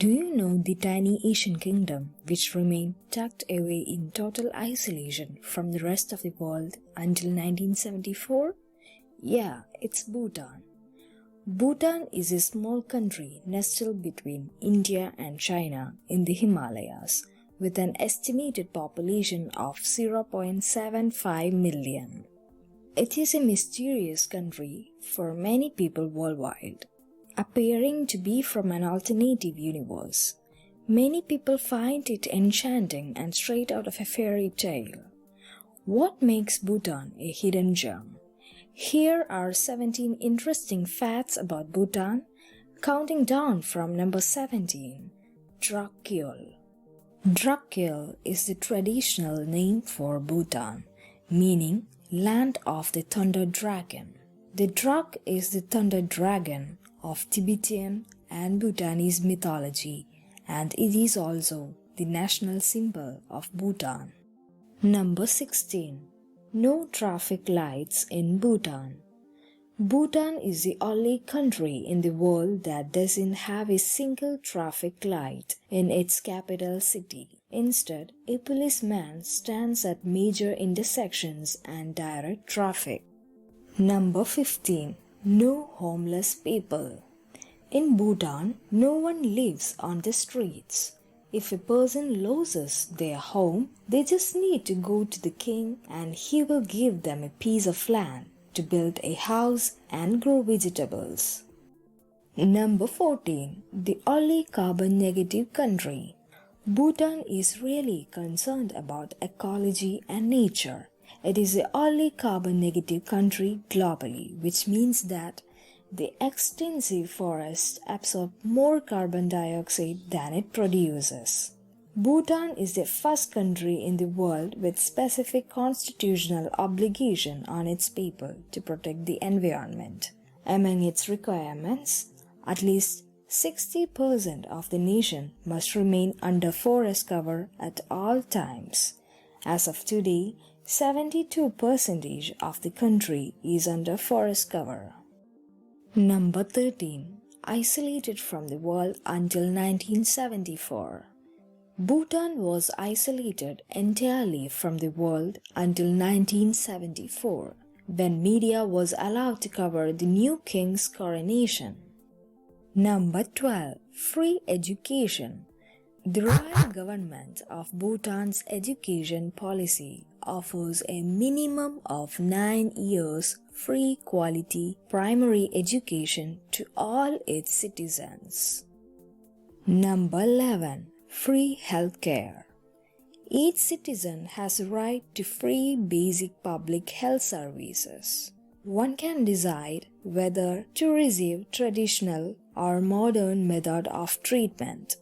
Do you know the tiny Asian kingdom which remained tucked away in total isolation from the rest of the world until 1974? Yeah, it's Bhutan. Bhutan is a small country nestled between India and China in the Himalayas with an estimated population of 0.75 million. It is a mysterious country for many people worldwide, appearing to be from an alternative universe. Many people find it enchanting and straight out of a fairy tale. What makes Bhutan a hidden gem? Here are 17 interesting facts about Bhutan, counting down from number 17, Drukgyal. Drukgyal is the traditional name for Bhutan, meaning land of the thunder dragon. The Druk is the thunder dragon of Tibetan and Bhutanese mythology, and it is also the national symbol of Bhutan. Number 16. No traffic lights in Bhutan. Bhutan is the only country in the world that doesn't have a single traffic light in its capital city. Instead, a policeman stands at major intersections and directs traffic. Number 15. No homeless people. In Bhutan, no one lives on the streets. If a person loses their home, they just need to go to the king and he will give them a piece of land to build a house and grow vegetables. Number 14. The only carbon negative country. Bhutan is really concerned about ecology and nature. It is the only carbon negative country globally, which means that the extensive forests absorb more carbon dioxide than it produces. Bhutan is the first country in the world with specific constitutional obligation on its people to protect the environment. Among its requirements, at least 60% of the nation must remain under forest cover at all times. As of today, 72% of the country is under forest cover. Number 13. Isolated from the world until 1974. Bhutan was isolated entirely from the world until 1974, when media was allowed to cover the new king's coronation. Number 12. Free education. The royal government of Bhutan's education policy offers a minimum of 9 years free quality primary education to all its citizens. Number 11. Free healthcare. Each citizen has a right to free basic public health services. One can decide whether to receive traditional or modern method of treatment.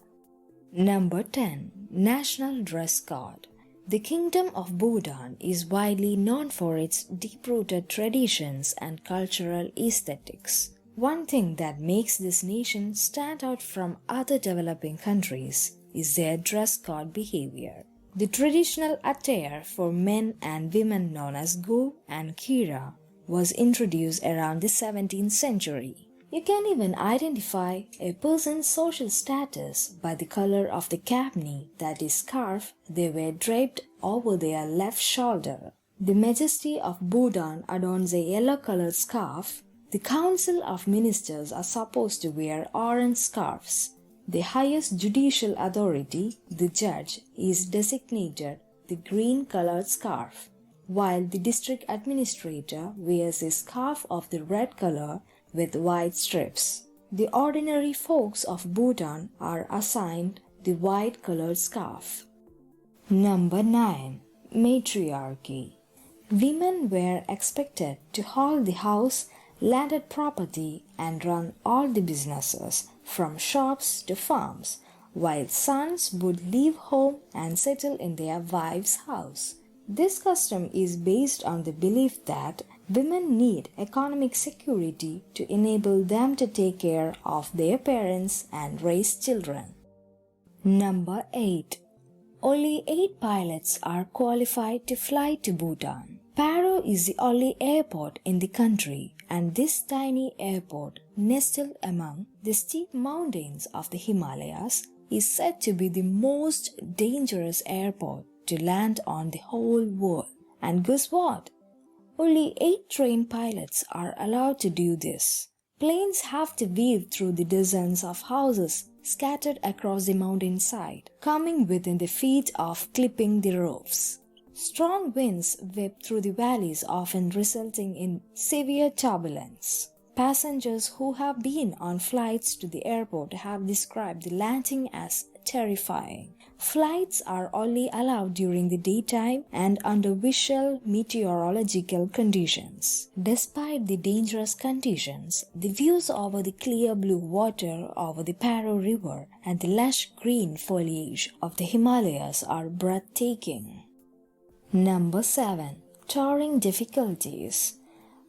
Number 10. National dress code. The Kingdom of Bhutan is widely known for its deep-rooted traditions and cultural aesthetics. One thing that makes this nation stand out from other developing countries is their dress code behavior. The traditional attire for men and women known as go and kira was introduced around the 17th century. You can even identify a person's social status by the color of the kapni, that is scarf, they were draped over their left shoulder. The Majesty of Bhutan adorns a yellow-colored scarf. The Council of Ministers are supposed to wear orange scarves. The highest judicial authority, the judge, is designated the green-colored scarf, while the district administrator wears a scarf of the red color with white strips. The ordinary folks of Bhutan are assigned the white-colored scarf. Number 9. Matriarchy. Women were expected to hold the house, landed property, and run all the businesses, from shops to farms, while sons would leave home and settle in their wife's house. This custom is based on the belief that women need economic security to enable them to take care of their parents and raise children. Number 8. Only 8 pilots are qualified to fly to Bhutan. Paro is the only airport in the country, and this tiny airport nestled among the steep mountains of the Himalayas, is said to be the most dangerous airport to land on the whole world. And guess what? Only 8 trained pilots are allowed to do this. Planes have to weave through the dozens of houses scattered across the mountainside, coming within the feet of clipping the roofs. Strong winds whip through the valleys, often resulting in severe turbulence. Passengers who have been on flights to the airport have described the landing as terrifying. Flights are only allowed during the daytime and under visual meteorological conditions. Despite the dangerous conditions, the views over the clear blue water over the Paro River and the lush green foliage of the Himalayas are breathtaking. Number 7. Touring difficulties.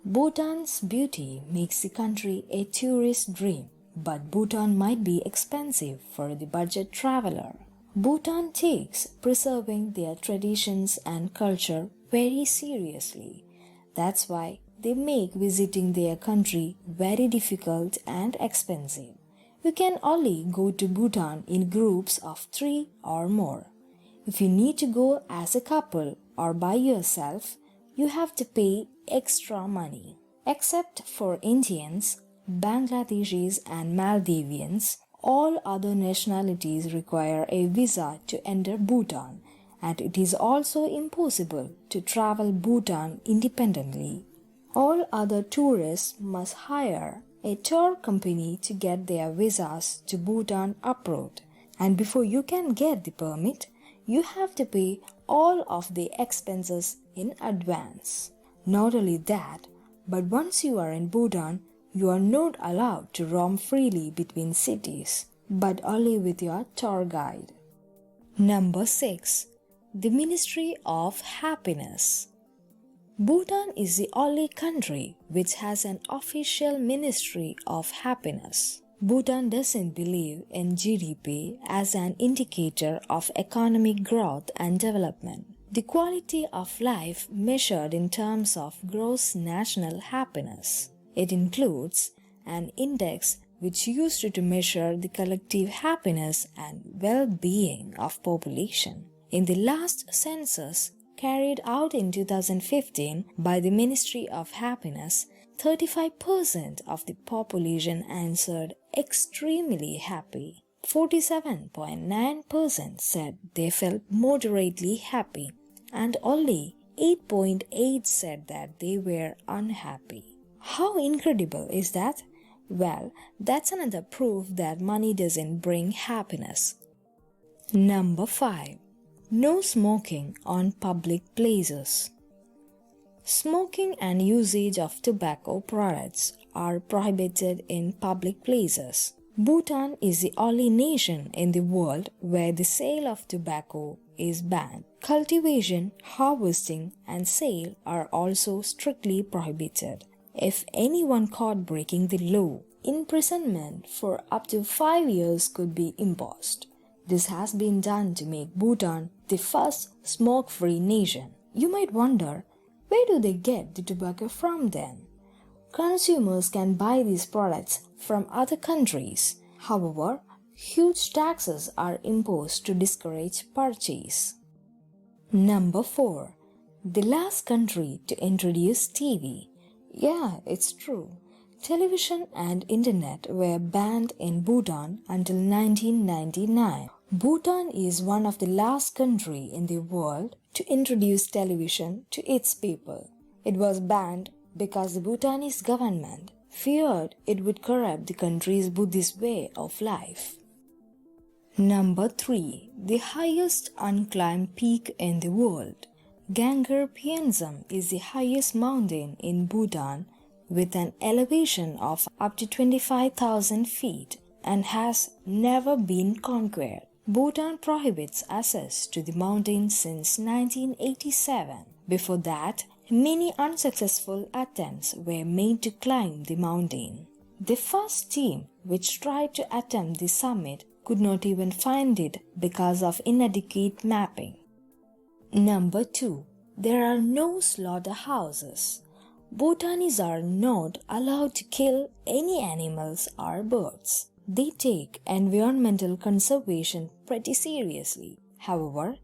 Bhutan's beauty makes the country a tourist dream, but Bhutan might be expensive for the budget traveler. Bhutan takes preserving their traditions and culture very seriously. That's why they make visiting their country very difficult and expensive. You can only go to Bhutan in groups of 3 or more. If you need to go as a couple or by yourself, you have to pay extra money. Except for Indians, Bangladeshis and Maldivians, all other nationalities require a visa to enter Bhutan, and it is also impossible to travel Bhutan independently. All other tourists must hire a tour company to get their visas to Bhutan approved, and before you can get the permit, you have to pay all of the expenses in advance. Not only that, but once you are in Bhutan, you are not allowed to roam freely between cities, but only with your tour guide. Number 6. The Ministry of Happiness. Bhutan is the only country which has an official Ministry of Happiness. Bhutan doesn't believe in GDP as an indicator of economic growth and development. The quality of life measured in terms of gross national happiness. It includes an index which used to measure the collective happiness and well-being of population. In the last census carried out in 2015 by the Ministry of Happiness, 35% of the population answered extremely happy. 47.9% said they felt moderately happy, and only 8.8% said that they were unhappy. How incredible is that? Well, that's another proof that money doesn't bring happiness. Number 5. No smoking on public places. Smoking and usage of tobacco products are prohibited in public places. Bhutan is the only nation in the world where the sale of tobacco is banned. Cultivation, harvesting, and sale are also strictly prohibited. If anyone caught breaking the law, imprisonment for up to 5 years could be imposed. This has been done to make Bhutan the first smoke-free nation. You might wonder, where do they get the tobacco from then? Consumers can buy these products from other countries. However, huge taxes are imposed to discourage purchase. Number 4. The last country to introduce TV. Yeah, it's true. Television and internet were banned in Bhutan until 1999. Bhutan is one of the last countries in the world to introduce television to its people. It was banned because the Bhutanese government feared it would corrupt the country's Buddhist way of life. Number 3. The highest unclimbed peak in the world. Gangar Pyenzam is the highest mountain in Bhutan with an elevation of up to 25,000 feet and has never been conquered. Bhutan prohibits access to the mountain since 1987. Before that, many unsuccessful attempts were made to climb the mountain. The first team which tried to attempt the summit could not even find it because of inadequate mapping. Number 2. There are no slaughterhouses. Bhutanese are not allowed to kill any animals or birds. They take environmental conservation pretty seriously. However,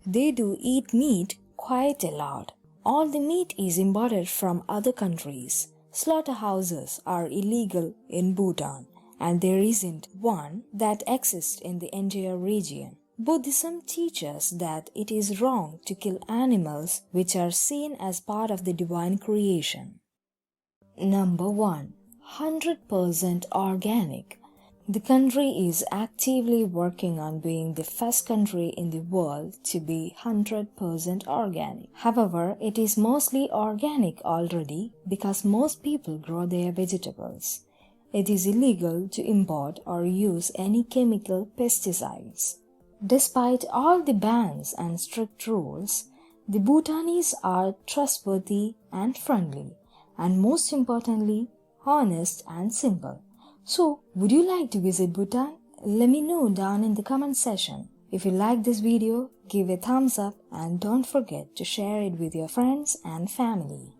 they do eat meat quite a lot. All the meat is imported from other countries. Slaughterhouses are illegal in Bhutan, and there isn't one that exists in the entire region. Buddhism teaches that it is wrong to kill animals which are seen as part of the divine creation. Number 1. 100% organic. The country is actively working on being the first country in the world to be 100% organic. However, it is mostly organic already because most people grow their vegetables. It is illegal to import or use any chemical pesticides. Despite all the bans and strict rules, the Bhutanese are trustworthy and friendly, and most importantly, honest and simple. So, would you like to visit Bhutan? Let me know down in the comment section. If you like this video, give a thumbs up and don't forget to share it with your friends and family.